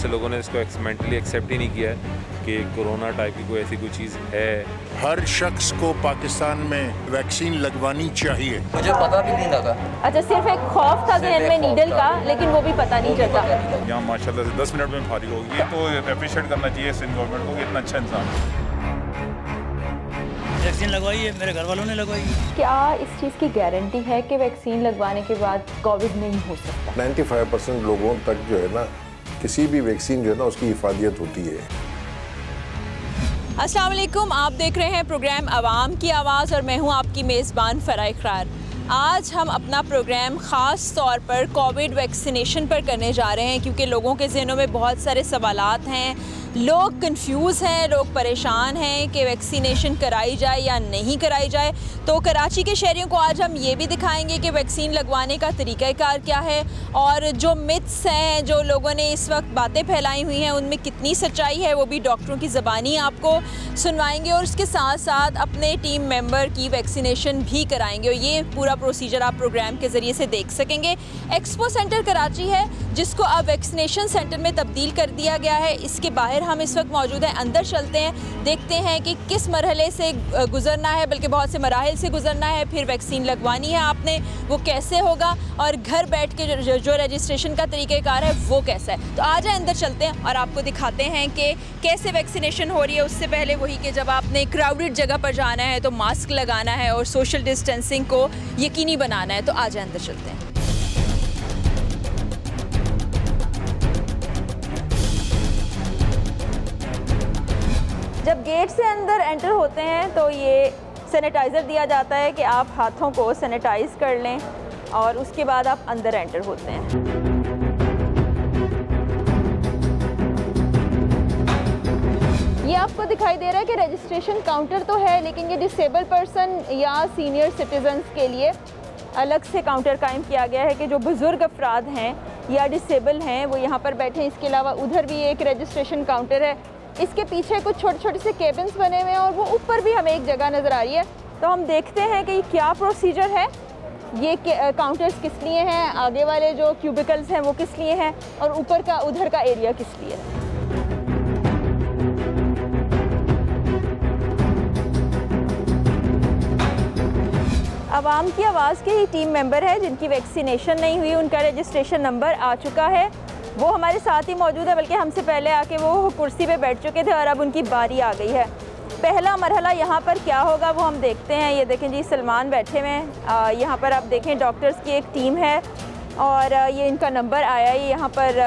से लोगों ने इसको मेंटली एक्सेप्ट ही नहीं किया है कि कोरोना टाइप की कोई ऐसी कोई चीज़ है। हर शख्स को पाकिस्तान में वैक्सीन लगवानी चाहिए। मुझे पता भी नहीं लगा। अच्छा, सिर्फ एक खौफ था जहन में नीडल का, लेकिन वो भी पता नहीं चलता। यहाँ माशाल्लाह से 10 मिनट में फारिग होगी। ये तो अप्रिशिएट करना चाहिए सिंध गवर्नमेंट को कि इतना अच्छा इंसान। वैक्सीन लगवाई है, मेरे घर वालों ने लगवाई है। क्या इस चीज़ की गारंटी है कि वैक्सीन लगवाने के बाद कोविड नहीं हो सकता? 95% लोगों तक जो है ना, किसी भी वैक्सीन जो है ना उसकी हिफाजियत होती है। अस्सलाम वालेकुम, आप देख रहे हैं प्रोग्राम आवाम की आवाज़ और मैं हूं आपकी मेज़बान फ़रा इक़रार। आज हम अपना प्रोग्राम ख़ास तौर पर कोविड वैक्सीनेशन पर करने जा रहे हैं क्योंकि लोगों के ज़हनों में बहुत सारे सवालात हैं, लोग कंफ्यूज हैं, लोग परेशान हैं कि वैक्सीनेशन कराई जाए या नहीं कराई जाए। तो कराची के शहरियों को आज हम ये भी दिखाएंगे कि वैक्सीन लगवाने का तरीक़ाकार क्या है और जो मिथ्स हैं, जो लोगों ने इस वक्त बातें फैलाई हुई हैं, उनमें कितनी सच्चाई है वो भी डॉक्टरों की ज़बानी आपको सुनवाएंगे और उसके साथ साथ अपने टीम मेंबर की वैक्सीनेशन भी कराएंगे और ये पूरा प्रोसीजर आप प्रोग्राम के ज़रिए से देख सकेंगे। एक्सपो सेंटर कराची है जिसको अब वैक्सीनेशन सेंटर में तब्दील कर दिया गया है। इसके बाहर हम इस वक्त मौजूद हैं, अंदर चलते हैं, देखते हैं कि किस मरहले से गुजरना है, बल्कि बहुत से मराहिल से गुजरना है, फिर वैक्सीन लगवानी है आपने, वो कैसे होगा और घर बैठ के जो रजिस्ट्रेशन का तरीक़ाकार है वो कैसा है। तो आज अंदर चलते हैं और आपको दिखाते हैं कि कैसे वैक्सीनेशन हो रही है। उससे पहले वही कि जब आपने क्राउडेड जगह पर जाना है तो मास्क लगाना है और सोशल डिस्टेंसिंग को यकीनी बनाना है। तो आज अंदर चलते हैं। जब गेट से अंदर एंटर होते हैं तो ये सैनिटाइज़र दिया जाता है कि आप हाथों को सैनिटाइज़ कर लें और उसके बाद आप अंदर एंटर होते हैं। ये आपको दिखाई दे रहा है कि रजिस्ट्रेशन काउंटर तो है, लेकिन ये डिसेबल पर्सन या सीनियर सिटीजन्स के लिए अलग से काउंटर कायम किया गया है कि जो बुज़ुर्ग अफराद हैं या डिसेबल हैं वो यहाँ पर बैठें। इसके अलावा उधर भी एक रजिस्ट्रेशन काउंटर है, इसके पीछे कुछ छोटे छोटे से केबिन्स बने हुए हैं और वो ऊपर भी हमें एक जगह नज़र आ रही है। तो हम देखते हैं कि ये क्या प्रोसीजर है, ये काउंटर्स किस लिए हैं, आगे वाले जो क्यूबिकल्स हैं वो किस लिए हैं और ऊपर का उधर का एरिया किस लिए है। आवाम की आवाज़ के ही टीम मेंबर है जिनकी वैक्सीनेशन नहीं हुई, उनका रजिस्ट्रेशन नंबर आ चुका है, वो हमारे साथ ही मौजूद है, बल्कि हमसे पहले आके वो कुर्सी पे बैठ चुके थे और अब उनकी बारी आ गई है। पहला मरहला यहाँ पर क्या होगा वो हम देखते हैं। ये देखें जी, सलमान बैठे हुए हैं, यहाँ पर आप देखें डॉक्टर्स की एक टीम है और ये इनका नंबर आया है, यहाँ पर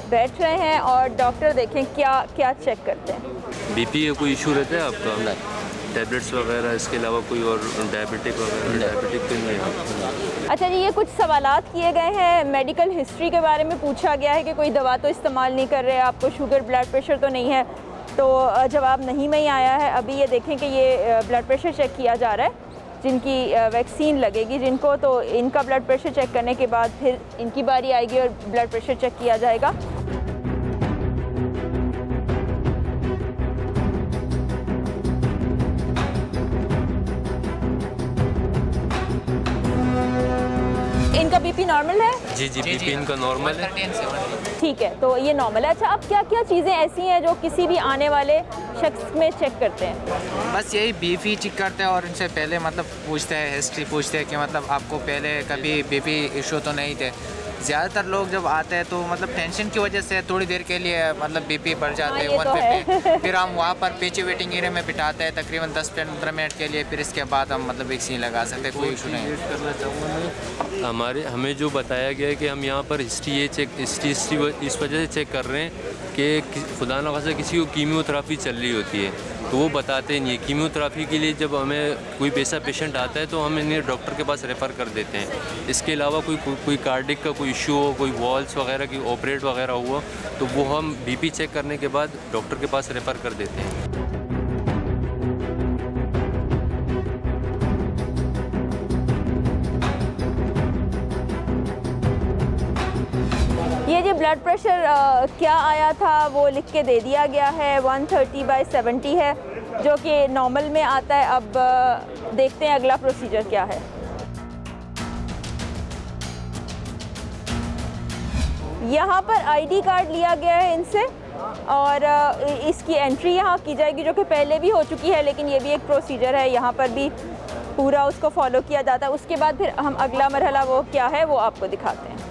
बैठ रहे हैं और डॉक्टर देखें क्या क्या चेक करते हैं। बीपी का कोई इशू रहता है आपका? टैबलेट्स वगैरह, इसके अलावा कोई और डायबिटिक वगैरह? डायबिटिक तो नहीं है। अच्छा जी, ये कुछ सवालात किए गए हैं, मेडिकल हिस्ट्री के बारे में पूछा गया है कि कोई दवा तो इस्तेमाल नहीं कर रहे, आपको शुगर ब्लड प्रेशर तो नहीं है? तो जवाब नहीं में ही आया है। अभी ये देखें कि ये ब्लड प्रेशर चेक किया जा रहा है जिनकी वैक्सीन लगेगी जिनको, तो इनका ब्लड प्रेशर चेक करने के बाद फिर इनकी बारी आएगी और ब्लड प्रेशर चेक किया जाएगा। इनका बीपी नॉर्मल है? जी बीपी इनका नॉर्मल है। ठीक है, तो ये नॉर्मल है। अच्छा, अब क्या क्या चीज़ें ऐसी हैं जो किसी भी आने वाले शख्स में चेक करते हैं? बस यही बीपी चेक करते हैं और इनसे पहले मतलब पूछते हैं, हिस्ट्री पूछते हैं कि मतलब आपको पहले कभी बीपी इशू तो नहीं थे। ज़्यादातर लोग जब आते हैं तो मतलब टेंशन की वजह से थोड़ी देर के लिए मतलब बीपी बढ़ जाते हैं 150। फिर हम वहाँ पर पीछे वेटिंग एरिया में बिठाते हैं तकरीबन 10-15 मिनट के लिए, फिर इसके बाद हम मतलब वैक्सीन लगा सकते हैं, कोई इशू नहीं है। करना चाहूँगा हमें जो बताया गया है कि हम यहाँ पर हिस्ट्री इस वजह से चेक कर रहे हैं कि खुदा न खास्ता किसी को कीमोथेरेपी चल रही होती है तो वो बताते नहीं है। कीमोथेरेपी के लिए जब हमें कोई ऐसा पेशेंट आता है तो हम इन्हें डॉक्टर के पास रेफ़र कर देते हैं। इसके अलावा कोई कार्डिक का कोई इशू हो, कोई वॉल्स वगैरह की ऑपरेट वगैरह हुआ तो वो हम बीपी चेक करने के बाद डॉक्टर के पास रेफ़र कर देते हैं। ये जो ब्लड प्रेशर क्या आया था वो लिख के दे दिया गया है, 130/70 है जो कि नॉर्मल में आता है। अब देखते हैं अगला प्रोसीजर क्या है। यहाँ पर आईडी कार्ड लिया गया है इनसे और इसकी एंट्री यहाँ की जाएगी, जो कि पहले भी हो चुकी है, लेकिन ये भी एक प्रोसीजर है, यहाँ पर भी पूरा उसको फॉलो किया जाता है। उसके बाद फिर हम अगला मरहला वो क्या है वो आपको दिखाते हैं।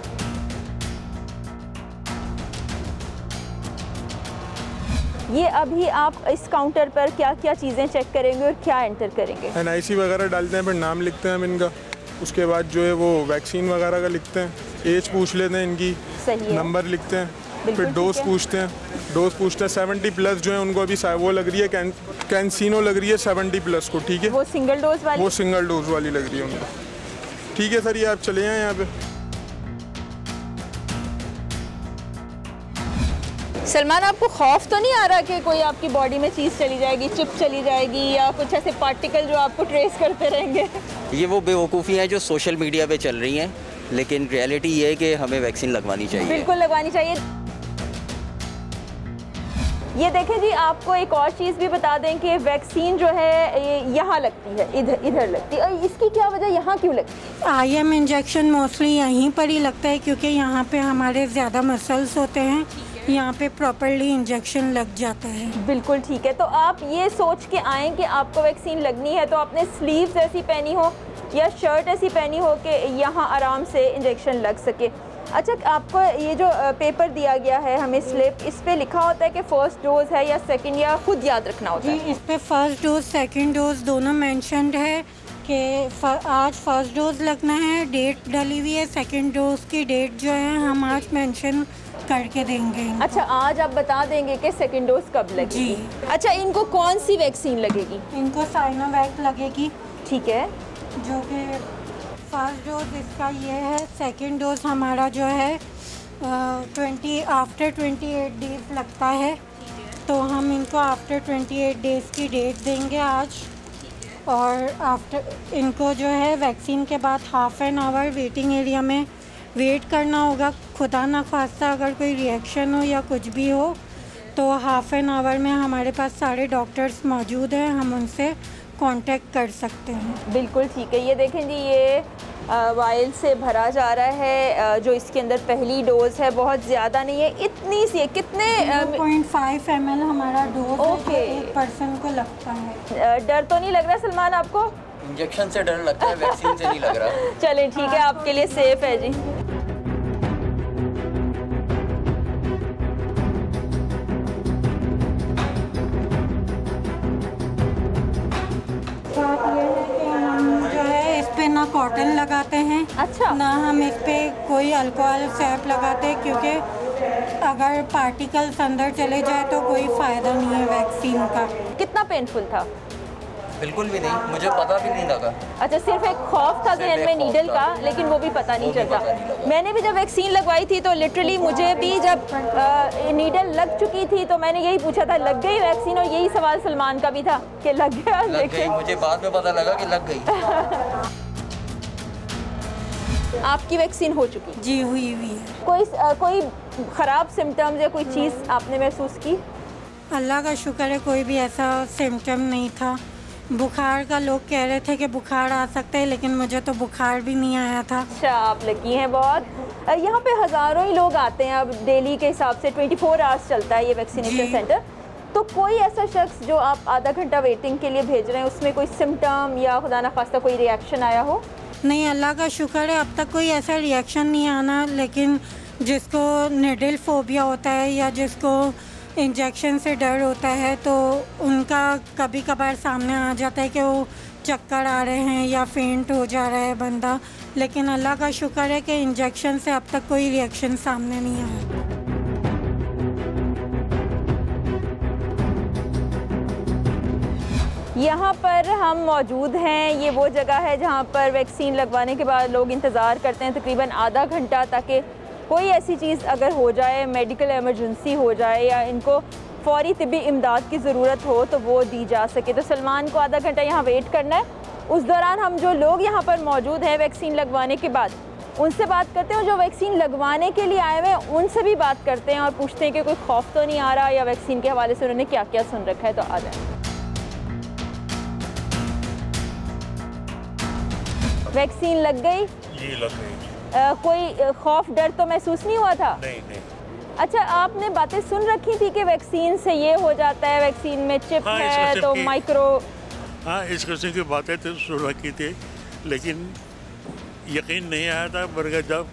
ये अभी आप इस काउंटर पर क्या क्या चीज़ें चेक करेंगे और क्या एंटर करेंगे? NIC वगैरह डालते हैं, फिर नाम लिखते हैं हम इनका, उसके बाद जो है वो वैक्सीन वगैरह का लिखते हैं, एज पूछ लेते हैं इनकी, सही है, नंबर लिखते हैं, फिर डोज पूछते हैं। 70 प्लस जो है उनको अभी वो लग रही है कैंसिनो लग रही है 70 प्लस को, ठीक है, वो सिंगल डोज वाली, वो सिंगल डोज वाली लग रही है उनको। ठीक है सर, ये आप चले जाएँ यहाँ पे। सलमान, आपको खौफ तो नहीं आ रहा कि कोई आपकी बॉडी में चीज़ चली जाएगी, चिप चली जाएगी या कुछ ऐसे पार्टिकल जो आपको ट्रेस करते रहेंगे? ये वो बेवकूफ़ी हैं जो सोशल मीडिया पे चल रही हैं, लेकिन रियलिटी ये है कि हमें वैक्सीन लगवानी चाहिए। बिल्कुल लगवानी चाहिए। ये देखें जी, आपको एक और चीज़ भी बता दें कि वैक्सीन जो है यहाँ लगती है, इधर लगती है। इसकी क्या वजह, यहाँ क्यों लगती है? IM इंजेक्शन मोस्टली यहीं पर ही लगता है क्योंकि यहाँ पे हमारे ज़्यादा मसल्स होते हैं, यहाँ पे प्रॉपर्ली इंजेक्शन लग जाता है। बिल्कुल ठीक है। तो आप ये सोच के आएँ कि आपको वैक्सीन लगनी है तो आपने स्लीव्स ऐसी पहनी हो या शर्ट ऐसी पहनी हो कि यहाँ आराम से इंजेक्शन लग सके। अच्छा, आपको ये जो पेपर दिया गया है हमें स्लिप, इस पे लिखा होता है कि फ़र्स्ट डोज है या सेकंड, या खुद याद रखना होता है? जी, इस पे फर्स्ट डोज सेकंड डोज दोनों मेंशन्ड है कि आज फर्स्ट डोज लगना है, डेट डली हुई है, सेकंड डोज की डेट जो है हम आज मेंशन करके देंगे। अच्छा, आज आप बता देंगे कि सेकंड डोज कब लगेगी? जी। अच्छा, इनको कौन सी वैक्सीन लगेगी? इनको साइनोवैक लगेगी। ठीक है, जो कि फर्स्ट डोज इसका ये है, सेकंड डोज हमारा जो है आफ्टर 28 डेज़ लगता है, तो हम इनको आफ्टर 28 डेज़ की डेट देंगे आज। और आफ्टर इनको जो है वैक्सीन के बाद half an hour waiting area में वेट करना होगा। खुदा ना खास्ता अगर कोई रिएक्शन हो या कुछ भी हो तो हाफ एन आवर में हमारे पास सारे डॉक्टर्स मौजूद हैं, हम उनसे कांटेक्ट कर सकते हैं। बिल्कुल ठीक है। ये देखें जी, ये वाइल से भरा जा रहा है, जो इसके अंदर पहली डोज है बहुत ज़्यादा नहीं है, इतनी सी है। कितने 0.5 ml हमारा डोज ओके एक पर्सन को लगता है। डर तो नहीं लग रहा सलमान आपको? इंजेक्शन से डर लगता है, वैक्सीन से नहीं लग रहा। चलें ठीक है, आपके लिए सेफ है जी। ना कॉटन लगाते हैं, अच्छा, ना हम इस पे कोई अल्कोहल सैप लगाते हैं, क्योंकि अगर पार्टिकल्स अंदर चले जाए तो कोई फ़ायदा नहीं है वैक्सीन का। कितना पेनफुल था? बिल्कुल भी नहीं, मुझे पता भी नहीं लगा। अच्छा, सिर्फ एक खौफ था जहन में नीडल का, लेकिन वो भी पता नहीं चलता। मैंने भी जब वैक्सीन लगवाई थी तो लिटरली मुझे भी जब नीडल लग चुकी थी तो मैंने यही पूछा था लग गई वैक्सीन, और यही सवाल सलमान का भी था कि लग गया। लग गई, मुझे बाद में पता लगा कि लग गई। आपकी वैक्सीन हो चुकी? जी, हुई है। कोई ख़राब सिम्टम्स या कोई चीज़ आपने महसूस की? अल्लाह का शुक्र है, कोई भी ऐसा सिम्टम नहीं था। बुखार का लोग कह रहे थे कि बुखार आ सकता है, लेकिन मुझे तो बुखार भी नहीं आया था। अच्छा, आप लकी हैं बहुत। यहाँ पे हज़ारों ही लोग आते हैं, अब डेली के हिसाब से 24 आवर्स चलता है ये वैक्सीनेशन सेंटर। तो कोई ऐसा शख्स जो आप आधा घंटा वेटिंग के लिए भेज रहे हैं, उसमें कोई सिम्टम या खुदा ना खास्ता कोई रिएक्शन आया हो? नहीं, अल्लाह का शुक्र है अब तक कोई ऐसा रिएक्शन नहीं आना, लेकिन जिसको निडल फोबिया होता है या जिसको इंजेक्शन से डर होता है तो उनका कभी कभार सामने आ जाता है कि वो चक्कर आ रहे हैं या फेंट हो जा रहा है बंदा, लेकिन अल्लाह का शुक्र है कि इंजेक्शन से अब तक कोई रिएक्शन सामने नहीं आया। यहाँ पर हम मौजूद हैं, ये वो जगह है जहाँ पर वैक्सीन लगवाने के बाद लोग इंतज़ार करते हैं तकरीबन आधा घंटा, ताकि कोई ऐसी चीज़ अगर हो जाए, मेडिकल एमरजेंसी हो जाए या इनको फ़ौरी तिब्बी इमदाद की ज़रूरत हो तो वो दी जा सके। तो सलमान को आधा घंटा यहाँ वेट करना है। उस दौरान हम जो लोग यहाँ पर मौजूद हैं वैक्सीन लगवाने के बाद, उनसे बात करते हैं, जो वैक्सीन लगवाने के लिए आए हुए हैं उनसे भी बात करते हैं और पूछते हैं कि कोई खौफ तो नहीं आ रहा या वैक्सीन के हवाले से उन्होंने क्या क्या सुन रखा है। तो आ जाए। वैक्सीन लग गई? जी लग गई। कोई खौफ डर तो महसूस नहीं हुआ था? नहीं। अच्छा, आपने बातें सुन रखी थी कि वैक्सीन से ये हो जाता है, वैक्सीन में चिप है तो माइक्रो, हाँ इस किस्म की बातें तो सुन रखी थी, लेकिन यकीन नहीं आया था, मगर जब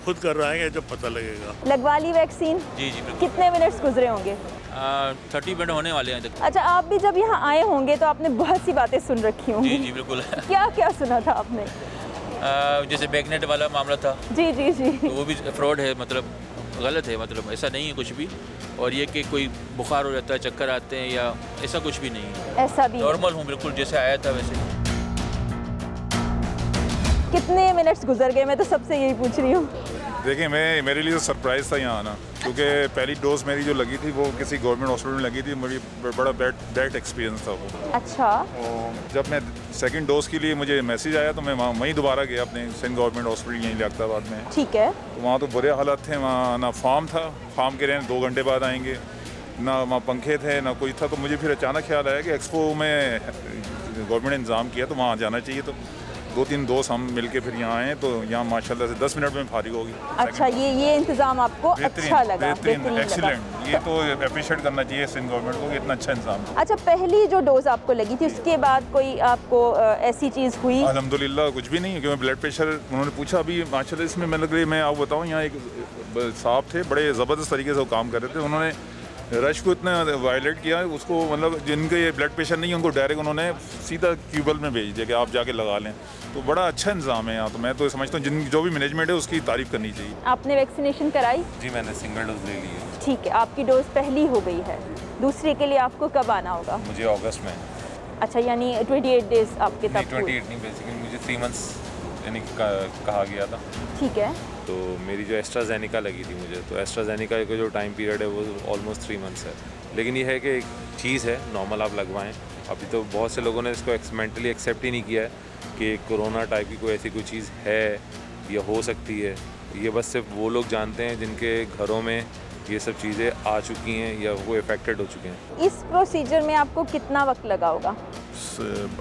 खुद कर रहा है जब पता लगेगा। लगवा ली वैक्सीन? जी बिल्कुल। कितने मिनट्स गुजरे होंगे? 30 मिनट होने वाले हैं। अच्छा, आप भी जब यहाँ आए होंगे तो आपने बहुत सी बातें सुन रखी होंगी। जी बिल्कुल। क्या क्या सुना था आपने? जैसे बैकनेट वाला मामला था। जी। तो वो भी फ्रॉड है, मतलब गलत है, मतलब ऐसा नहीं है कुछ भी। और ये कि कोई बुखार हो जाता है, चक्कर आते हैं, या ऐसा कुछ भी नहीं है। ऐसा भी नॉर्मल हूँ बिल्कुल, जैसे आया था वैसे। कितने मिनट्स गुजर गए? मैं तो सबसे यही पूछ रही हूँ। देखिए, मेरे लिए तो सरप्राइज़ था यहाँ आना, क्योंकि पहली डोज मेरी जो लगी थी वो किसी गवर्नमेंट हॉस्पिटल में लगी थी। मेरी बड़ा बैड एक्सपीरियंस था वो। अच्छा। और जब मैं सेकंड डोज के लिए मुझे मैसेज आया तो मैं वहीं दोबारा गया अपने सिंध गवर्नमेंट हॉस्पिटल यहीं लियाकताबाद में। ठीक है। तो वहाँ तो बुरे हालात थे, वहाँ ना फार्म था, फार्म के रहने 2 घंटे बाद आएंगे, ना वहाँ पंखे थे, ना कोई था। तो मुझे फिर अचानक ख्याल आया कि एक्सपो में गवर्नमेंट ने इंतज़ाम किया तो वहाँ जाना चाहिए। तो 2-3 दोस्त हम मिलके फिर यहाँ आए, तो यहाँ माशाल्लाह से 10 मिनट में फारिग होगी। अच्छा, ये इंतज़ाम आपको अच्छा लगा? बेहतरीन, एक्सीलेंट। ये तो अप्रिशिएट करना चाहिए सिंध गवर्नमेंट को कि इतना अच्छा इंतजाम। अच्छा, पहली जो डोज आपको लगी थी उसके बाद कोई आपको ऐसी चीज़ हुई? अल्हम्दुलिल्लाह कुछ भी नहीं है, क्योंकि ब्लड प्रेशर उन्होंने पूछा अभी माशाल्लाह इसमें मैं लग रही, मैं आपको बताऊँ, यहाँ एक साहब थे, बड़े ज़बरदस्त तरीके से वो काम कर रहे थे। उन्होंने रश को इतना वायलेट किया उसको, मतलब जिनके ये ब्लड प्रेशर नहीं है उनको डायरेक्ट उन्होंने सीधा क्यूबल में भेज दिया कि आप जाके लगा लें। तो बड़ा अच्छा इंतजाम है यहाँ। तो मैं तो समझता हूँ जो भी मैनेजमेंट है उसकी तारीफ करनी चाहिए। आपने वैक्सीनेशन कराई? जी, मैंने सिंगल डोज ले ली है। ठीक है, आपकी डोज पहली हो गई है, दूसरे के लिए आपको कब आना होगा? मुझे अगस्त में। अच्छा, यानी 28 डेज आपके तब? 28 नहीं, बेसिकली मुझे 3 मंथ्स यानी कहा गया था। ठीक है। तो मेरी जो एस्ट्राजेनिका लगी थी मुझे, तो एस्ट्राजेनिका का जो टाइम पीरियड है वो ऑलमोस्ट 3 मंथ्स है। लेकिन ये है कि एक चीज़ है, नॉर्मल आप लगवाएं। अभी तो बहुत से लोगों ने इसको मेंटली एक्सेप्ट ही नहीं किया है कि कोरोना टाइप की कोई ऐसी कोई चीज़ है या हो सकती है। ये बस सिर्फ वो लोग जानते हैं जिनके घरों में ये सब चीज़ें आ चुकी हैं या वो इफेक्टेड हो चुके हैं। इस प्रोसीजर में आपको कितना वक्त लगा होगा?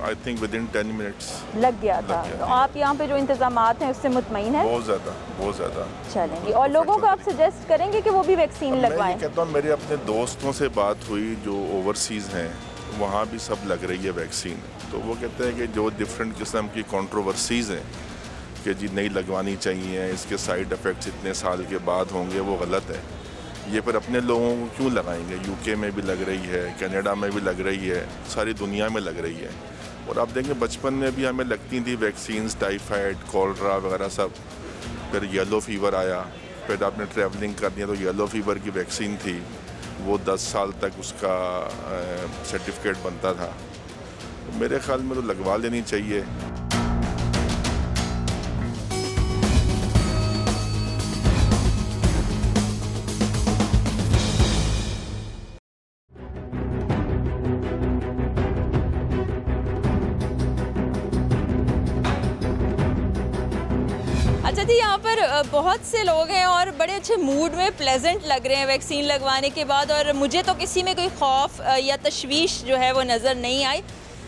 आई थिंक विदिन 10 मिनट्स लग गया था। तो आप यहाँ पे जो इंतजामात हैं उससे मुतमईन हैं? बहुत ज़्यादा। चलेंगे। और लोगों को आप सजेस्ट करेंगे कि वो भी वैक्सीन लगवाएं? मैं कहता हूँ, मेरे अपने दोस्तों से बात हुई जो ओवरसीज़ हैं, वहाँ भी सब लग रही है वैक्सीन। तो वो कहते हैं कि जो डिफरेंट किस्म की कंट्रोवर्सीज़ हैं कि जी नहीं लगवानी चाहिए, इसके साइड इफ़ेक्ट्स इतने साल के बाद होंगे, वो गलत है। ये फिर अपने लोगों को क्यों लगाएंगे? यूके में भी लग रही है, कनाडा में भी लग रही है, सारी दुनिया में लग रही है। और आप देखेंगे बचपन में भी हमें लगती थी वैक्सीन्स, टाइफाइड, कॉलरा वगैरह सब। फिर येलो फीवर आया, फिर आपने ट्रैवलिंग करनी है तो येलो फीवर की वैक्सीन थी, वो 10 साल तक उसका सर्टिफिकेट बनता था। तो मेरे ख्याल में तो लगवा लेनी चाहिए। अच्छा जी, यहाँ पर बहुत से लोग हैं और बड़े अच्छे मूड में, प्लेजेंट लग रहे हैं वैक्सीन लगवाने के बाद। और मुझे तो किसी में कोई खौफ या तशवीश जो है वो नज़र नहीं आई।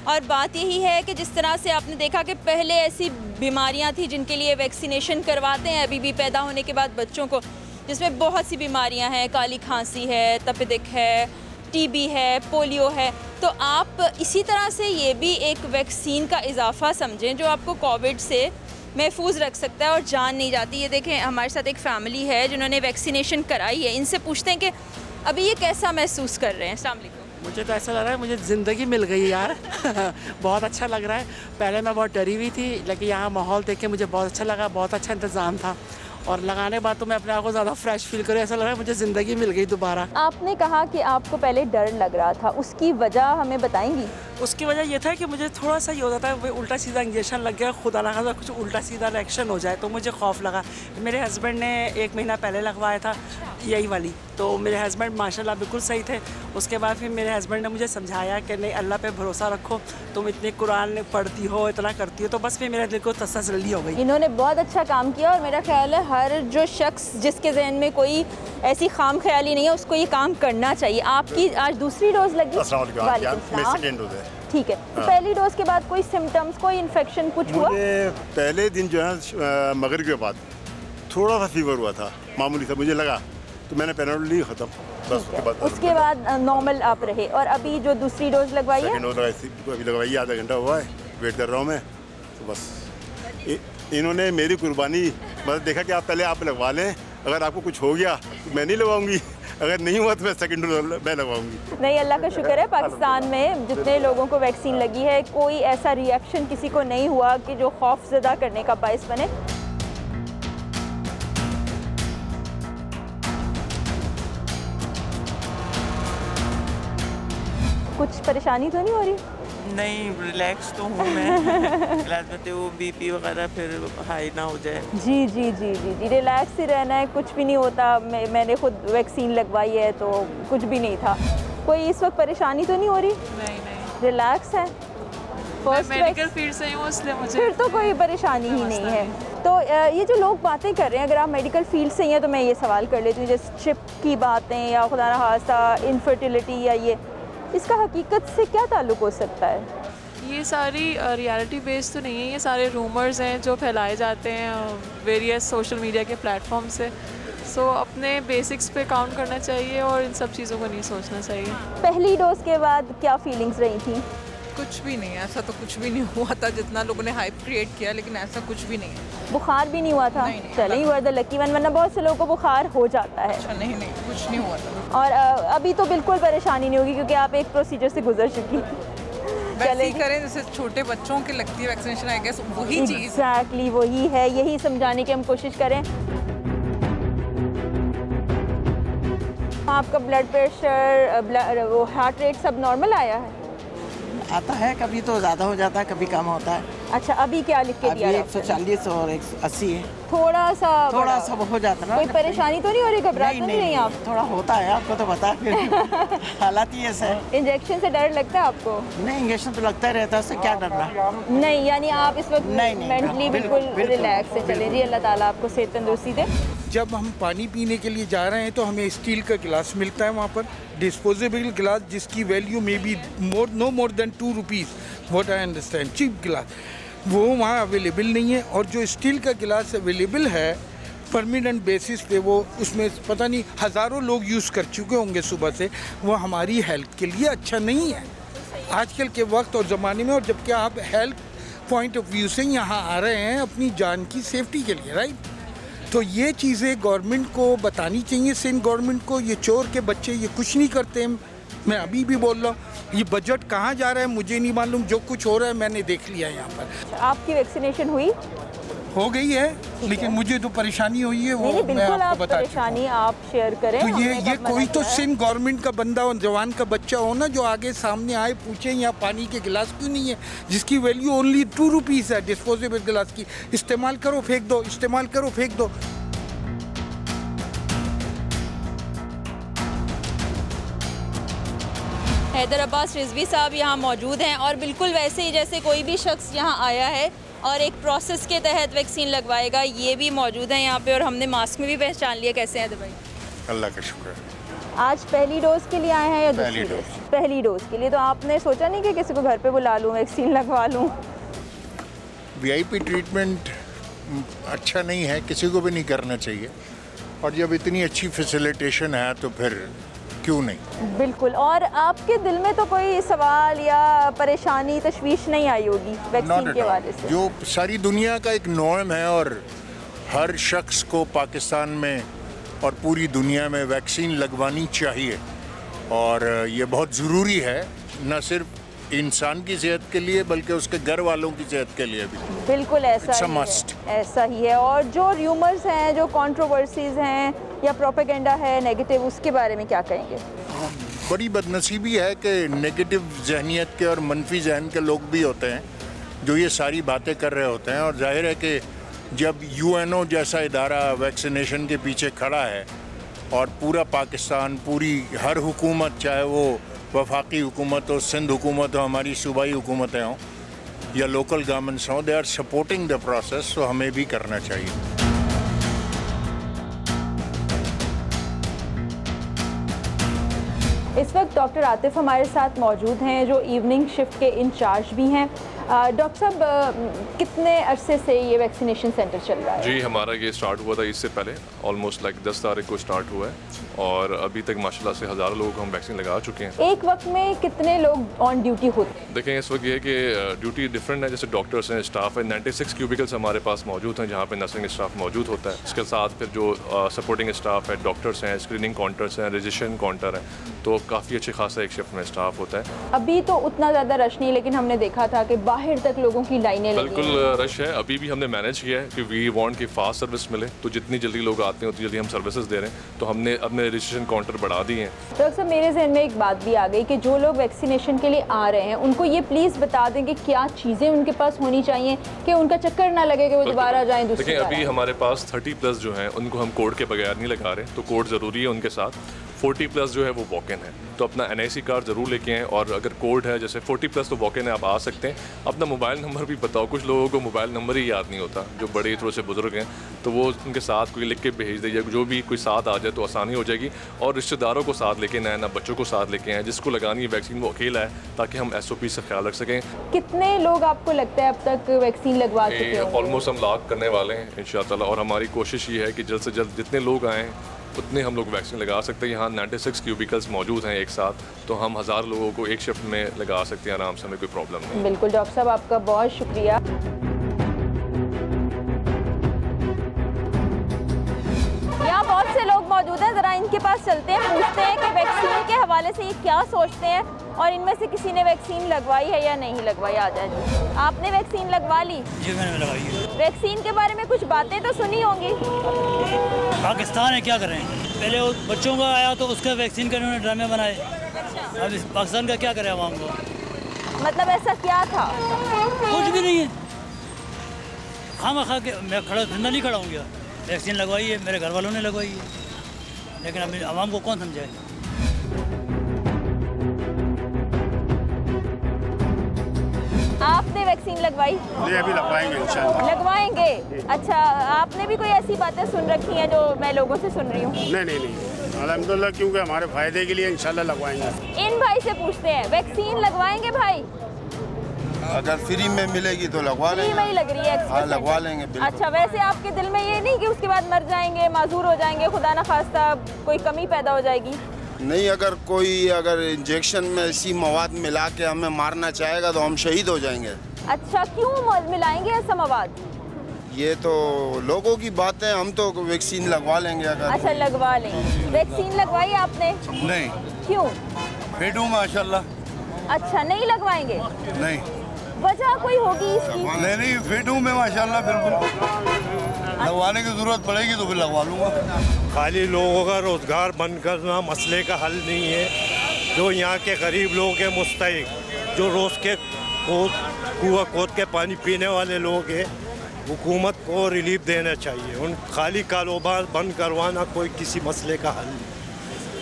और बात यही है कि जिस तरह से आपने देखा कि पहले ऐसी बीमारियाँ थी जिनके लिए वैक्सीनेशन करवाते हैं अभी भी पैदा होने के बाद बच्चों को, जिसमें बहुत सी बीमारियाँ हैं, काली खांसी है, तपेदिक है, टीबी है, पोलियो है। तो आप इसी तरह से ये भी एक वैक्सीन का इजाफा समझें जो आपको कोविड से महफूज रख सकता है और जान नहीं जाती। ये देखें, हमारे साथ एक फ़ैमिली है जिन्होंने वैक्सीनेशन कराई है। इनसे पूछते हैं कि अभी ये कैसा महसूस कर रहे हैं। अस्सलाम वालेकुम। मुझे तो ऐसा लग रहा है मुझे ज़िंदगी मिल गई यार। बहुत अच्छा लग रहा है। पहले मैं बहुत डरी हुई थी, लेकिन यहाँ माहौल देख के मुझे बहुत अच्छा लगा, बहुत अच्छा इंतज़ाम था। और लगाने के बाद तो मैं अपने आप को ज़्यादा फ्रेश फील करूँ, ऐसा लग रहा है मुझे ज़िंदगी मिल गई दोबारा। आपने कहा कि आपको पहले डर लग रहा था, उसकी वजह हमें बताएंगी? उसकी वजह ये था कि मुझे थोड़ा सा ये हो जाता है उल्टा सीधा इंजेक्शन लग गया, खुदा ना खासा कुछ उल्टा सीधा रिएक्शन हो जाए, तो मुझे खौफ लगा। मेरे हस्बैंड ने 1 महीना पहले लगवाया था यही वाली, तो मेरे हस्बैंड माशाल्लाह बिल्कुल सही थे। उसके बाद फिर मेरे हस्बैंड ने मुझे समझाया कि नहीं, अल्लाह पे भरोसा रखो, तुम इतनी कुरान पढ़ती हो, इतना करती हो, तो बस फिर मेरे दिल को तसल्ली हो गई। इन्होंने बहुत अच्छा काम किया और मेरा ख्याल है हर जो शख्स जिसके जहन में कोई ऐसी खाम ख्याली नहीं है उसको ये काम करना चाहिए। आपकी आज दूसरी डोज लगी? ठीक है। तो पहली डोज के बाद कोई सिम्टम्स, कोई इन्फेक्शन कुछ हुआ? पहले दिन जो है मगरिब के बाद थोड़ा सा फीवर हुआ था, मामूली सा मुझे लगा, तो मैंने पैराडोल ली, ख़त्म बस। उसके बाद नॉर्मल आप रहे। और अभी जो दूसरी डोज लगवाई है? सेकंड डोज अभी लगवाई है, आधा घंटा हुआ है, वेट कर रहा हूँ मैं। तो बस इन्होंने मेरी कुर्बानी मतलब देखा कि आप पहले आप लगवा लें, अगर आपको कुछ हो गया तो मैं नहीं लगवाऊंगी, अगर नहीं हुआ तो मैं सेकंड डोज मैं लगवाऊंगी। नहीं, अल्लाह का शुक्र है पाकिस्तान में जितने लोगों को वैक्सीन लगी है कोई ऐसा रिएक्शन किसी को नहीं हुआ कि जो खौफजदा करने का बायस बने। कुछ परेशानी तो नहीं हो रही? नहीं, रिलैक्स तो हूँ मैं। इलाज में तो वो बीपी वगैरह फिर हाई ना हो जाए। जी जी जी जी जी, रिलैक्स ही रहना है, कुछ भी नहीं होता। मैंने खुद वैक्सीन लगवाई है तो कुछ भी नहीं था। कोई इस वक्त परेशानी तो नहीं हो रही? नहीं नहीं, रिलैक्स है। फर्स्ट मेडिकल फील्ड से हूँ इसलिए मुझे फिर तो कोई परेशानी ही नहीं है। तो ये जो लोग बातें कर रहे हैं, अगर आप मेडिकल फील्ड से ही हैं तो मैं ये सवाल कर लेती हूँ, जैसे चिप की बातें या खुदा न खास्ता इनफर्टिलिटी या ये, इसका हकीकत से क्या ताल्लुक़ हो सकता है? ये सारी रियलिटी बेस्ड तो नहीं है, ये सारे रूमर्स हैं जो फैलाए जाते हैं वेरियस सोशल मीडिया के प्लेटफॉर्म से। सो अपने बेसिक्स पे काउंट करना चाहिए और इन सब चीज़ों को नहीं सोचना चाहिए। पहली डोज के बाद क्या फीलिंग्स रही थी? कुछ भी नहीं, ऐसा तो कुछ भी नहीं हुआ था, जितना लोगों ने हाइप क्रिएट किया, लेकिन ऐसा कुछ भी नहीं है। बुखार भी नहीं हुआ था? चले you are the lucky one, वरना बहुत से लोगों को बुखार हो जाता है। अच्छा नहीं नहीं, कुछ नहीं हुआ था। और अभी तो बिल्कुल परेशानी नहीं होगी क्योंकि आप एक प्रोसीजर से गुजर चुकी। वैसे करें जैसे छोटे बच्चों के लगती है वैक्सीनेशन, आई गेस वही चीज़। एग्जैक्टली वही है, यही समझाने की हम कोशिश करें। आपका ब्लड प्रेशर, वो हार्ट रेट सब नॉर्मल आया है? आता है, कभी तो ज़्यादा हो जाता है, कभी कम होता है। अच्छा, अभी क्या लिख के दिया? 140 और 180 है। थोड़ा सा हो जाता है ना। कोई परेशानी तो नहीं हो रही? घबराहट तो नहीं रही आप? थोड़ा होता है, आपको तो पता है। हालात ही ऐसा है। इंजेक्शन से डर लगता है आपको? नहीं, इंजेक्शन तो लगता ही रहता है, उससे क्या डरना। नहीं, यानी आप इस वक्त मेंटली बिल्कुल रिलैक्स से चलें। जी, अल्लाह ताला आपको सेहत तंदुरुस्ती दे। जब हम पानी पीने के लिए जा रहे हैं तो हमें स्टील का गिलास मिलता है वहाँ पर, डिस्पोजेबल गिलास जिसकी वैल्यू में be no more than 2 rupees, what I understand, cheap गिलास, वो वहाँ अवेलेबल नहीं है। और जो स्टील का गिलास अवेलेबल है परमानेंट बेसिस पे, वो उसमें पता नहीं हज़ारों लोग यूज़ कर चुके होंगे सुबह से, वो हमारी हेल्थ के लिए अच्छा नहीं है आजकल के वक्त और ज़माने में। और जबकि आप हेल्थ पॉइंट ऑफ व्यू से यहाँ आ रहे हैं अपनी जान की सेफ्टी के लिए, राइट? तो ये चीज़ें गवर्नमेंट को बतानी चाहिए, सिंध गवर्नमेंट को। ये चोर के बच्चे ये कुछ नहीं करते हैं। मैं अभी भी बोल रहा हूँ, ये बजट कहाँ जा रहा है मुझे नहीं मालूम, जो कुछ हो रहा है मैंने देख लिया यहाँ पर। आपकी वैक्सीनेशन हुई? हो गई है, लेकिन मुझे जो परेशानी हुई है वो मैं आपको बता परेशानी आप शेयर करें। तो ये कोई तो सिंध गवर्नमेंट का बंदा और जवान का बच्चा हो ना, जो आगे सामने आए पूछे यहाँ पानी के गिलास क्यों नहीं है, जिसकी वैल्यू ओनली 2 रुपीज़ है डिस्पोजेबल गिलास की। इस्तेमाल करो फेंक दो, इस्तेमाल करो फेंक दो। हैदर अब्बास रिजवी साहब यहाँ मौजूद हैं और बिल्कुल वैसे ही जैसे कोई भी शख्स यहाँ आया है और एक प्रोसेस के तहत वैक्सीन लगवाएगा, ये भी मौजूद है यहाँ पे। और हमने मास्क में भी पहचान लिया। कैसे हैं भाई? अल्लाह का शुक्र है। आज पहली डोज के लिए आए हैं या पहली डोज? पहली डोज के लिए। तो आपने सोचा नहीं कि किसी को घर पे बुला लूँ, वैक्सीन लगवा लूँ? VIP ट्रीटमेंट अच्छा नहीं है, किसी को भी नहीं करना चाहिए। और जब इतनी अच्छी फैसिलिटेशन है तो फिर क्यों नहीं। बिल्कुल। और आपके दिल में तो कोई सवाल या परेशानी तशवीश नहीं आई होगी वैक्सीन के हवाले से? जो सारी दुनिया का एक नॉर्म है और हर शख्स को पाकिस्तान में और पूरी दुनिया में वैक्सीन लगवानी चाहिए। और ये बहुत ज़रूरी है, न सिर्फ इंसान की सेहत के लिए बल्कि उसके घर वालों की सेहत के लिए भी। बिल्कुल ऐसा ही है, ऐसा ही है। और जो र्यूमर्स हैं, जो कंट्रोवर्सीज हैं या प्रोपेगेंडा है नेगेटिव, उसके बारे में क्या कहेंगे? बड़ी बदनसीबी है कि नेगेटिव जहनीत के और मनफी जहन के लोग भी होते हैं जो ये सारी बातें कर रहे होते हैं। और जाहिर है कि जब UNO जैसा इदारा वैक्सीनेशन के पीछे खड़ा है और पूरा पाकिस्तान, पूरी हर हुकूमत, चाहे वो वफाकी हुकूमत हो, सिंध हुकूमत हो, हमारी सूबाई हुकूमतें हों या लोकल गवर्नमेंट्स हों, they are supporting the process, तो हमें भी करना चाहिए। इस वक्त डॉक्टर आतिफ हमारे साथ मौजूद हैं जो इवनिंग शिफ्ट के इंचार्ज भी हैं। डॉक्टर साहब, कितने अरसे से ये वैक्सीनेशन सेंटर चल रहा है? जी, हमारा ये स्टार्ट हुआ था इससे पहले, ऑलमोस्ट लाइक 10 तारीख को स्टार्ट हुआ है और अभी तक माशाल्लाह से हज़ारों लोगों को हम वैक्सीन लगा चुके हैं। एक वक्त में कितने लोग ऑन ड्यूटी होते हैं? देखें, इस वक्त ये है कि ड्यूटी डिफरेंट है, जैसे डॉक्टर्स हैं, स्टाफ है, 96 क्यूबिकल्स हमारे पास मौजूद हैं जहाँ पे नर्सिंग स्टाफ मौजूद होता है। इसके साथ फिर जो सपोर्टिंग स्टाफ है, डॉक्टर्स हैं, स्क्रीनिंग काउंटर्स हैं, रजिस्ट्रेशन काउंटर है, तो काफ़ी अच्छे खासा एक शिफ्ट में स्टाफ होता है। अभी तो उतना ज़्यादा रश नहीं, लेकिन हमने देखा था कि बाहर तक लोगों की लाइनें लगी बिल्कुल रश है। अभी भी हमने मैनेज किया है कि वी वांट कि फास्ट सर्विस मिले, तो जितनी जल्दी लोग आते हैं उतनी जल्दी हम सर्विसेज दे रहे हैं, तो हमने अपने रजिस्ट्रेशन काउंटर बढ़ा दिए हैं। डॉक्टर साहब, मेरे जहन में एक बात भी आ गई कि जो लोग वैक्सीनेशन के लिए आ रहे हैं उनको ये प्लीज़ बता दें कि क्या चीज़ें उनके पास होनी चाहिए कि उनका चक्कर ना लगे कि वो दोबारा जाएँ दूसरी। देखिए, अभी हमारे पास 30+ जो हैं उनको हम कोड के बगैर नहीं लगा रहे, तो कोड ज़रूरी है उनके साथ। 40+ जो है वो वॉक इन है, तो अपना NIC कार्ड ज़रूर लेके आएँ, और अगर कोड है जैसे 40+ तो वॉक इन है, आप आ सकते हैं। अपना मोबाइल नंबर भी बताओ, कुछ लोगों को मोबाइल नंबर ही याद नहीं होता, जो बड़े थोड़े से बुजुर्ग हैं, तो वो उनके साथ कोई लिख के भेज दीजिए, जो भी कोई साथ आ जाए तो आसानी हो जाएगी। और रिश्तेदारों को साथ लेके आए, ना बच्चों को साथ लेके आए, जिसको लगानी है वैक्सीन वो अकेला है, ताकि हम SOP से ख्याल रख सकें। कितने लोग आपको लगता है अब तक वैक्सीन लगवा चुके हैं? ऑलमोस्ट हम लाख करने वाले हैं इंशाअल्लाह, और हमारी कोशिश ये है कि जल्द से जल्द जितने लोग आएँ उतने हम लोग वैक्सीन लगा सकते हैं। यहाँ 96 क्यूबिकल्स मौजूद हैं एक साथ, तो हम 1000 लोगों को एक शिफ्ट में लगा सकते हैं आराम से, हमें कोई प्रॉब्लम नहीं। बिल्कुल डॉक्टर साहब, आपका बहुत शुक्रिया। यहाँ बहुत से लोग मौजूद हैं, ज़रा इनके पास चलते हैं, पूछते हैं कि वैक्सीन के हवाले से ये क्या सोचते हैं और इनमें से किसी ने वैक्सीन लगवाई है या नहीं लगवाई। आ जाए जी, आपने वैक्सीन लगवा ली? जी, मैंने लगाई है। वैक्सीन के बारे में कुछ बातें तो सुनी होंगी। पाकिस्तान है, क्या करें, पहले वो बच्चों का आया तो उसका वैक्सीन का उन्होंने ड्रामे बनाए, अब इस पाकिस्तान का क्या करें आवाम को? मतलब ऐसा क्या था? कुछ भी नहीं है, खामा के मैं खड़ा धंधा नहीं खड़ा हूँ। वैक्सीन लगवाई है, मेरे घर वालों ने लगवाई है, लेकिन अब आवाम को कौन समझाए? आपने वैक्सीन लगवाई? नहीं, अभी लगवाएंगे इंशाल्लाह। लगवाएंगे? अच्छा, आपने भी कोई ऐसी बातें सुन रखी हैं जो मैं लोगों से सुन रही हूँ? नहीं, अल्हम्दुलिल्लाह, क्योंकि हमारे फायदे के लिए इंशाल्लाह लगवाएंगे। इन भाई से पूछते हैं, वैक्सीन लगवाएंगे भाई? अगर फ्री में मिलेगी तो लगवा लेंगे। फ्री में ही लग रही है? हाँ, लगवा लेंगे बिल्कुल। अच्छा, वैसे आपके दिल में ये नहीं कि उसके बाद मर जाएंगे, माजूर हो जाएंगे, खुदा न खास्ता कोई कमी पैदा हो जाएगी? नहीं, अगर इंजेक्शन में ऐसी मवाद मिला के हमें मारना चाहेगा तो हम शहीद हो जाएंगे। अच्छा, क्यों मिलाएंगे ऐसा मवाद? ये तो लोगों की बात है, हम तो वैक्सीन लगवा लेंगे अगर। अच्छा, लगवा लेंगे। वैक्सीन लगवाई आपने? नहीं। क्यों? फिट हूँ माशाल्लाह। अच्छा, नहीं लगवाएंगे? नहीं। वजह कोई होगी इसकी? नहीं, फिट हूँ मैं माशाल्लाह, बिल्कुल। लगवाने की ज़रूरत पड़ेगी तो फिर लगवा लूँगा। खाली लोगों का रोज़गार बंद करना मसले का हल नहीं है। जो यहाँ के गरीब लोग हैं, मुस्तहिक, जो रोज़ के कुआं खोद के पानी पीने वाले लोग हैं, हुकूमत को रिलीफ देना चाहिए। उन खाली कारोबार बंद करवाना कोई किसी मसले का हल नहीं।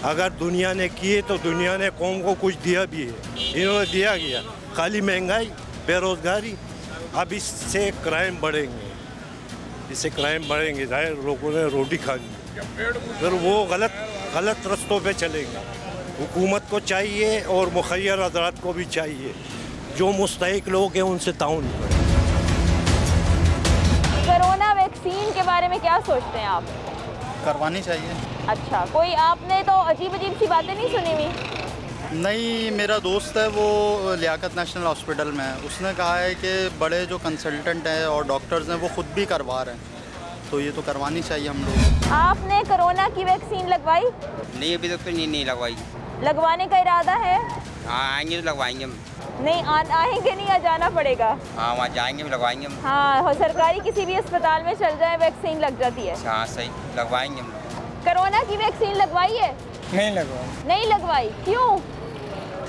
अगर दुनिया ने किए तो दुनिया ने कौम को कुछ दिया भी है, इन्होंने दिया गया। खाली महंगाई, बेरोज़गारी, अब इससे क्राइम बढ़ेंगे, जाहिर लोगों ने रोटी खानी, फिर वो गलत रास्तों पे चलेंगे। हुकूमत को चाहिए और मुखय्यर हज़रात को भी चाहिए, जो मुस्तहिक लोग हैं उनसे ताउन करें। कोरोना वैक्सीन के बारे में क्या सोचते हैं आप? करवानी चाहिए। अच्छा, कोई आपने तो अजीब सी बातें नहीं सुनी हुई? नहीं, मेरा दोस्त है वो लियाकत नेशनल हॉस्पिटल में है, उसने कहा है कि बड़े जो कंसल्टेंट हैं और डॉक्टर्स हैं वो खुद भी करवा रहे हैं, तो ये तो करवानी चाहिए हम लोग। आपने कोरोना की वैक्सीन लगवाई? नहीं, अभी तक तो नहीं लगवाई। लगवाने का इरादा है? आएंगे तो लगवाएंगे हम। नहीं, आएंगे नहीं, या जाना पड़ेगा? हाँ, वहाँ जाएंगे लगवाएंगे हम। हाँ, सरकारी किसी भी अस्पताल में चल जाए वैक्सीन लग जाती है। हाँ, सही, लगवाएंगे हम। कोरोना की वैक्सीन लगवाई है? नहीं लगवाई। नहीं लगवाई, क्यों?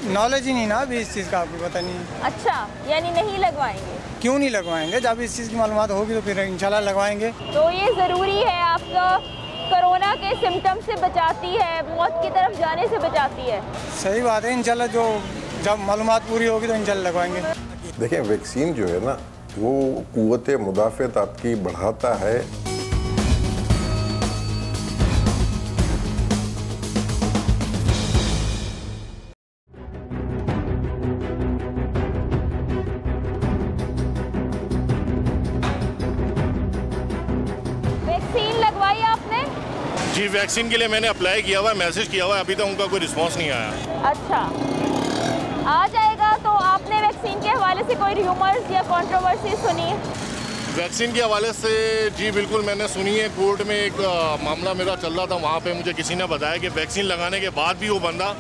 नॉलेज ही नहीं ना अभी इस चीज़ का, आपको पता नहीं। अच्छा, यानी नहीं लगवाएंगे? क्यों नहीं लगवाएंगे, जब इस चीज़ की मालूमात होगी तो फिर इंशाल्लाह लगवाएंगे। तो ये ज़रूरी है, आपको कोरोना के सिम्टम से बचाती है, मौत की तरफ जाने से बचाती है। सही बात है, इंशाल्लाह जब मालूमात पूरी होगी तो इंशाल्लाह लगवाएंगे। देखें, वैक्सीन जो है ना, वो क़ुव्वत मुदाफ़त आपकी बढ़ाता है। जी वैक्सीन के लिए मैंने अप्लाई किया हुआ है, मैसेज किया हुआ है, अभी तक उनका कोई रिस्पांस नहीं आया। अच्छा, आ जाएगा। तो आपने वैक्सीन के हवाले से कोई र्यूमर्स या कंट्रोवर्सी सुनी? वैक्सीन के हवाले से जी बिल्कुल मैंने सुनी है। कोर्ट में एक मामला मेरा चल रहा था, वहाँ पे मुझे किसी ने बताया कि वैक्सीन लगाने के बाद भी वो बंदा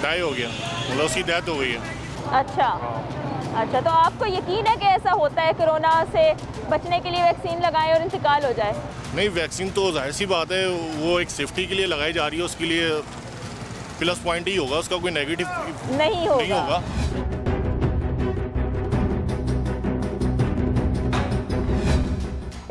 डाई हो गया, मतलब उसकी डेथ हो गई है। अच्छा अच्छा, तो आपको यकीन है कि ऐसा होता है, कोरोना से बचने के लिए वैक्सीन लगाएं और इंतकाल हो जाए? नहीं, वैक्सीन तो जाहिर सी बात है वो एक सेफ्टी के लिए लगाई जा रही है, उसके लिए प्लस पॉइंट ही होगा, उसका कोई नेगेटिव नहीं होगा।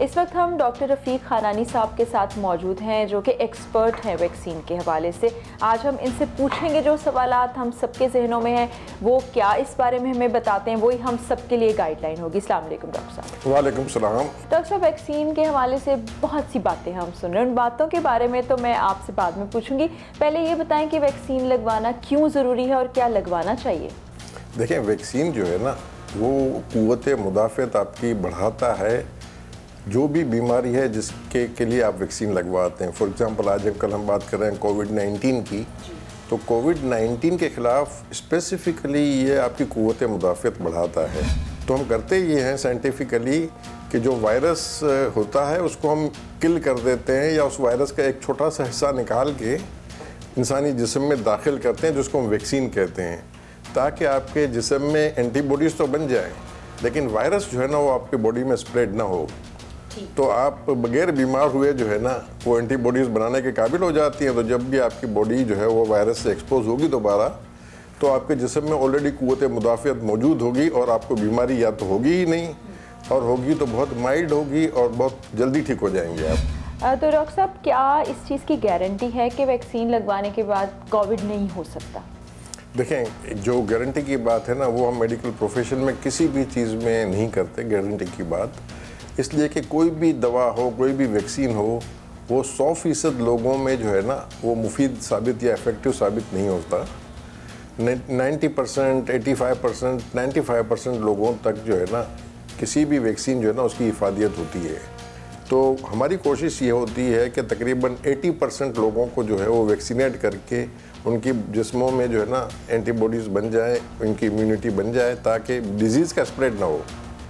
इस वक्त हम डॉक्टर रफ़ीक खानानी साहब के साथ मौजूद हैं जो कि एक्सपर्ट हैं वैक्सीन के हवाले से। आज हम इनसे पूछेंगे जो सवालात हम सबके जहनों में हैं वो क्या इस बारे में हमें बताते हैं, वही हम सबके लिए गाइडलाइन होगी। अस्सलाम वालेकुम डॉक्टर साहब। वालेकुम सलाम। डॉक्टर साहब, वैक्सीन के हवाले से बहुत सी बातें हम सुन रहे हैं, उन बातों के बारे में तो मैं आपसे बाद में पूछूंगी। पहले ये बताएं कि वैक्सीन लगवाना क्यों ज़रूरी है और क्या लगवाना चाहिए? देखें, वैक्सीन जो है ना वो क़ुव्वत मुदाफ़त आपकी बढ़ाता है। जो भी बीमारी है जिसके के लिए आप वैक्सीन लगवाते हैं, फॉर एग्ज़ाम्पल आज कल हम बात कर रहे हैं कोविड-19 की, तो कोविड-19 के ख़िलाफ़ स्पेसिफ़िकली ये आपकी क़ुव्वत मुदाफ़त बढ़ाता है। तो हम करते ये हैं साइंटिफिकली कि जो वायरस होता है उसको हम किल कर देते हैं या उस वायरस का एक छोटा सा हिस्सा निकाल के इंसानी जिस्म में दाखिल करते हैं, जिसको हम वैक्सीन कहते हैं, ताकि आपके जिस्म में एंटीबॉडीज़ तो बन जाएँ लेकिन वायरस जो है ना वो आपके बॉडी में स्प्रेड ना हो। तो आप बगैर बीमार हुए जो है ना वो एंटीबॉडीज़ बनाने के काबिल हो जाती हैं। तो जब भी आपकी बॉडी जो है वो वायरस से एक्सपोज होगी दोबारा, तो आपके जिस्म में ऑलरेडी क़ुव्वत मुदाफ़त मौजूद होगी और आपको बीमारी या तो होगी ही नहीं, और होगी तो बहुत माइल्ड होगी और बहुत जल्दी ठीक हो जाएंगे आप। तो डॉक्टर साहब, क्या इस चीज़ की गारंटी है कि वैक्सीन लगवाने के बाद कोविड नहीं हो सकता? देखें, जो गारंटी की बात है ना वो हम मेडिकल प्रोफेशन में किसी भी चीज़ में नहीं करते गारंटी की बात, इसलिए कि कोई भी दवा हो, कोई भी वैक्सीन हो, वो 100% लोगों में जो है ना वो मुफीद साबित या इफ़ेक्टिव साबित नहीं होता। 90%, 85%, 95% लोगों तक जो है ना किसी भी वैक्सीन जो है ना उसकी हिफादियत होती है। तो हमारी कोशिश ये होती है कि तकरीबन 80% लोगों को जो है वो वैक्सीनेट करके उनकी जिस्मों में जो है ना एंटीबॉडीज़ बन जाए, उनकी इम्यूनिटी बन जाए, ताकि डिजीज़ का स्प्रेड ना हो।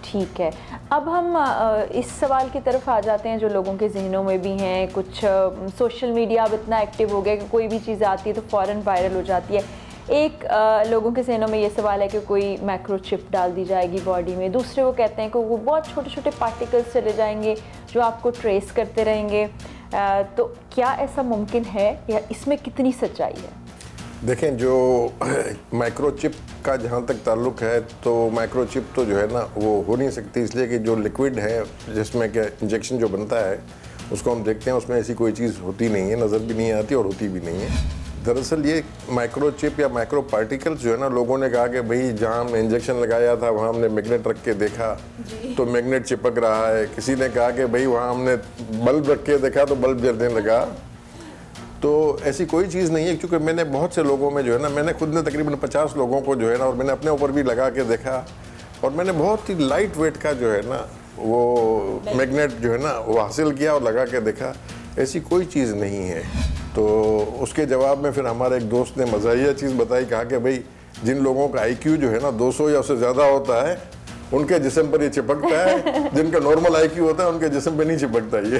ठीक है, अब हम इस सवाल की तरफ आ जाते हैं जो लोगों के जहनों में भी हैं। कुछ सोशल मीडिया अब इतना एक्टिव हो गया कि कोई भी चीज़ आती है तो फ़ौरन वायरल हो जाती है। एक लोगों के जहनों में ये सवाल है कि कोई माइक्रोचिप डाल दी जाएगी बॉडी में, दूसरे वो कहते हैं कि वो बहुत छोटे छोटे पार्टिकल्स चले जाएंगे जो आपको ट्रेस करते रहेंगे। तो क्या ऐसा मुमकिन है या इसमें कितनी सच्चाई है? देखें, जो माइक्रोचिप का जहाँ तक ताल्लुक़ है तो माइक्रोचिप तो जो है ना वो हो नहीं सकती, इसलिए कि जो लिक्विड है जिसमें क्या इंजेक्शन जो बनता है उसको हम देखते हैं, उसमें ऐसी कोई चीज़ होती नहीं है, नज़र भी नहीं आती और होती भी नहीं है। दरअसल ये माइक्रोचिप या माइक्रो पार्टिकल्स जो है ना, लोगों ने कहा कि भाई जहाँ हमने इंजेक्शन लगाया था वहाँ हमने मैग्नेट रख के देखा तो मैग्नेट चिपक रहा है। किसी ने कहा कि भाई वहाँ हमने बल्ब रख के देखा तो बल्ब जलने लगा। तो ऐसी कोई चीज़ नहीं है, क्योंकि मैंने बहुत से लोगों में जो है ना, मैंने खुद ने तकरीबन 50 लोगों को जो है ना, और मैंने अपने ऊपर भी लगा के देखा, और मैंने बहुत ही लाइट वेट का जो है ना वो मैग्नेट जो है ना वो हासिल किया और लगा के देखा, ऐसी कोई चीज़ नहीं है। तो उसके जवाब में फिर हमारे एक दोस्त ने मज़ाहिया चीज़ बताई, कहा कि भाई जिन लोगों का IQ जो है ना 200 या उससे ज़्यादा होता है उनके जिस्म पर ये चिपकता है, जिनका नॉर्मल IQ होता है उनके जिस्म पे नहीं चिपकता ये।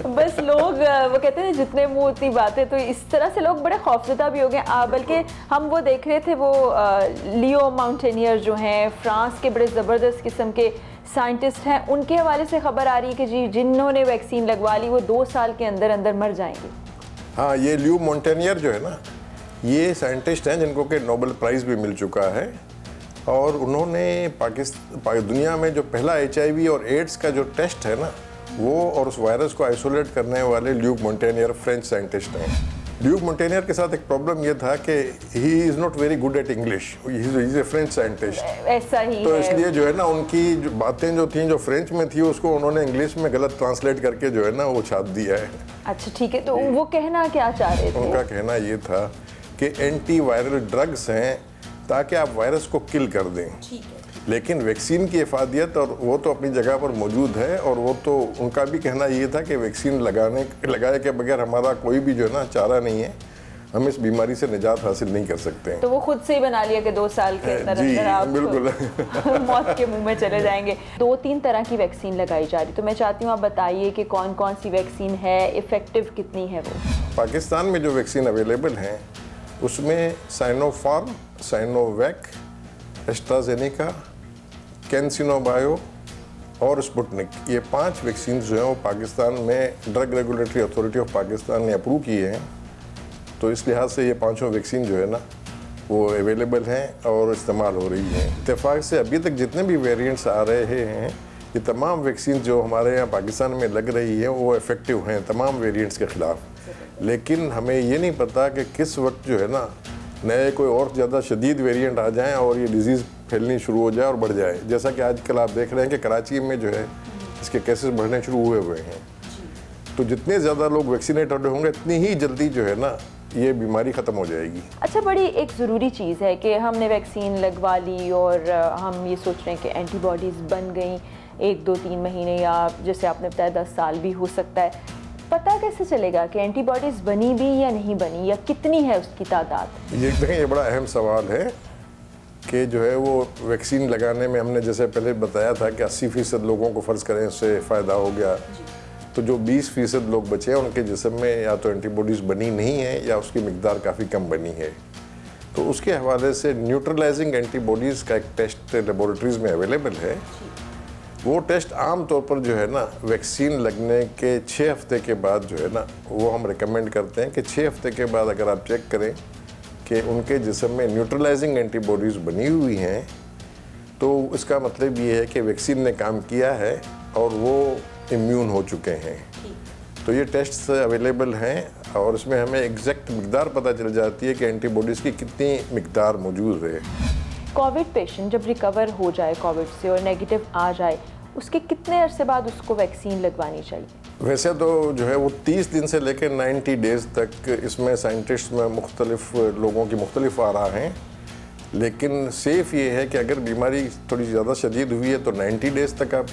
बस लोग वो कहते हैं जितने मुँह उतनी बातें, तो इस तरह से लोग बड़े खौफजदा भी हो गए। बल्कि हम वो देख रहे थे, वो लियो माउंटेनियर जो हैं फ्रांस के बड़े ज़बरदस्त किस्म के साइंटिस्ट हैं, उनके हवाले से खबर आ रही है कि जी जिन्होंने वैक्सीन लगवा ली वो 2 साल के अंदर अंदर मर जाएंगे। हाँ, ये लियो माउंटेनियर जो है ना ये साइंटिस्ट हैं जिनको कि नोबेल प्राइज़ भी मिल चुका है, और उन्होंने दुनिया में जो पहला HIV और एड्स का जो टेस्ट है ना वो और उस वायरस को आइसोलेट करने वाले ल्यूक मोंटेनियर फ्रेंच साइंटिस्ट हैं। ल्यूक मोंटेनियर के साथ एक प्रॉब्लम ये था कि he is not very good at English, he is a French scientist. ऐसा ही तो है। इसलिए जो है ना उनकी जो बातें जो थी जो फ्रेंच में थी उसको उन्होंने इंग्लिश में गलत ट्रांसलेट करके जो है ना वो छाप दिया है। अच्छा ठीक है, तो वो कहना क्या चाह रहे थे? उनका कहना ये था कि एंटी वायरल ड्रग्स हैं ताकि आप वायरस को किल कर दें। ठीक है। लेकिन वैक्सीन की इफादियत और वो तो अपनी जगह पर मौजूद है, और वो तो उनका भी कहना ये था कि वैक्सीन लगाए के बगैर हमारा कोई भी जो है ना चारा नहीं है, हम इस बीमारी से निजात हासिल नहीं कर सकते हैं। तो वो खुद से ही बना लिया कि 2 साल के अंदर आप बिल्कुल मौत के मुंह में चले जाएंगे। 2-3 तरह की वैक्सीन लगाई जा रही, तो मैं चाहती हूँ आप बताइए कि कौन कौन सी वैक्सीन है, इफ़ेक्टिव कितनी है वो। पाकिस्तान में जो वैक्सीन अवेलेबल हैं उसमें साइनोफार्म, साइनोवैक, एस्ट्राजेनेका, कैंसिनोबायो और स्पुतनिक, ये 5 वैक्सीन जो हैं वो पाकिस्तान में drug regulatory authority of Pakistan ने अप्रूव किए हैं। तो इस लिहाज से ये 5 वैक्सीन जो है ना वो अवेलेबल हैं और इस्तेमाल हो रही हैं। इत्तेफाक से अभी तक जितने भी वेरिएंट्स आ रहे हैं, ये तमाम वैक्सीन जो हमारे यहाँ पाकिस्तान में लग रही है वो इफ़ेक्टिव हैं तमाम वेरिएंट्स के ख़िलाफ़। लेकिन हमें ये नहीं पता कि किस वक्त जो है ना नए कोई और ज़्यादा शदीद वेरिएंट आ जाएं और ये डिज़ीज़ फैलनी शुरू हो जाए और बढ़ जाए। जैसा कि आजकल आप देख रहे हैं कि कराची में जो है इसके केसेस बढ़ने शुरू हुए हैं। तो जितने ज़्यादा लोग वैक्सीनेटेड होंगे इतनी ही जल्दी जो है ना ये बीमारी ख़त्म हो जाएगी। अच्छा, बड़ी एक ज़रूरी चीज़ है कि हमने वैक्सीन लगवा ली और हम ये सोच रहे हैं कि एंटीबॉडीज़ बन गई 1-2-3 महीने या जैसे आपने बताया 10 साल भी हो सकता है। पता कैसे चलेगा कि एंटीबॉडीज़ बनी भी या नहीं बनी, या कितनी है उसकी तादाद? ये देखें, ये बड़ा अहम सवाल है कि जो है वो वैक्सीन लगाने में हमने जैसे पहले बताया था कि 80% लोगों को फ़र्ज़ करें उससे फ़ायदा हो गया, तो जो 20% लोग बचे हैं उनके जिस्म में या तो एंटीबॉडीज़ बनी नहीं है या उसकी मिकदार काफ़ी कम बनी है। तो उसके हवाले से न्यूट्रलाइजिंग एंटीबॉडीज़ का एक टेस्ट लेबॉरेटरीज़ में अवेलेबल है। वो टेस्ट आम तौर पर जो है ना वैक्सीन लगने के 6 हफ्ते के बाद जो है ना वो हम रिकमेंड करते हैं कि 6 हफ्ते के बाद अगर आप चेक करें कि उनके जिस्म में न्यूट्रलाइजिंग एंटीबॉडीज़ बनी हुई हैं तो इसका मतलब ये है कि वैक्सीन ने काम किया है और वो इम्यून हो चुके हैं। तो ये टेस्ट अवेलेबल हैं और इसमें हमें एग्जैक्ट मिकदार पता चल जाती है कि एंटीबॉडीज़ की कितनी मिकदार मौजूद है। कोविड पेशेंट जब रिकवर हो जाए कोविड से और नेगेटिव आ जाए, उसके कितने अरसे बाद उसको वैक्सीन लगवानी चाहिए? वैसे तो जो है वो 30 दिन से लेकर 90 डेज़ तक इसमें साइंटिस्ट में मुख्तलिफ लोगों की मुख्तलिफ आरा हैं, लेकिन सेफ ये है कि अगर बीमारी थोड़ी ज़्यादा शदीद हुई है तो 90 डेज़ तक आप,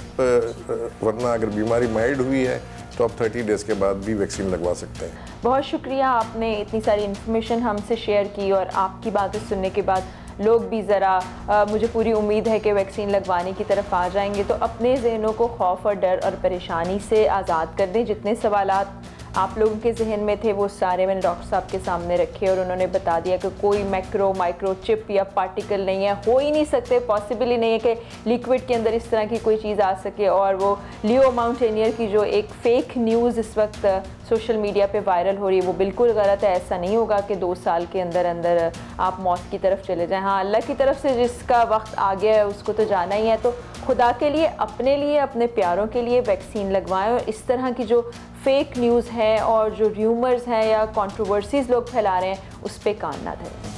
वरना अगर बीमारी माइल्ड हुई है तो आप 30 डेज़ के बाद भी वैक्सीन लगवा सकते हैं। बहुत शुक्रिया, आपने इतनी सारी इन्फॉर्मेशन हमसे शेयर की और आपकी बातें सुनने के बाद लोग भी ज़रा मुझे पूरी उम्मीद है कि वैक्सीन लगवाने की तरफ आ जाएंगे। तो अपने ज़हनों को खौफ और डर और परेशानी से आज़ाद कर दें। जितने सवालात आप लोगों के जहन में थे वो सारे मैंने डॉक्टर साहब के सामने रखे और उन्होंने बता दिया कि कोई माइक्रो चिप या पार्टिकल नहीं है, हो ही नहीं सकते, पॉसिबल ही नहीं है कि लिक्विड के अंदर इस तरह की कोई चीज़ आ सके। और वो लियो माउंटेनियर की जो एक फ़ेक न्यूज़ इस वक्त सोशल मीडिया पे वायरल हो रही है वो बिल्कुल गलत है। ऐसा नहीं होगा कि 2 साल के अंदर अंदर आप मौत की तरफ चले जाएँ। हाँ, अल्लाह की तरफ से जिसका वक्त आ गया है उसको तो जाना ही है। तो खुदा के लिए, अपने प्यारों के लिए वैक्सीन लगवाएं और इस तरह की जो फेक न्यूज़ है और जो र्यूमर्स हैं या कंट्रोवर्सीज़ लोग फैला रहे हैं उस पर कान ना धरें।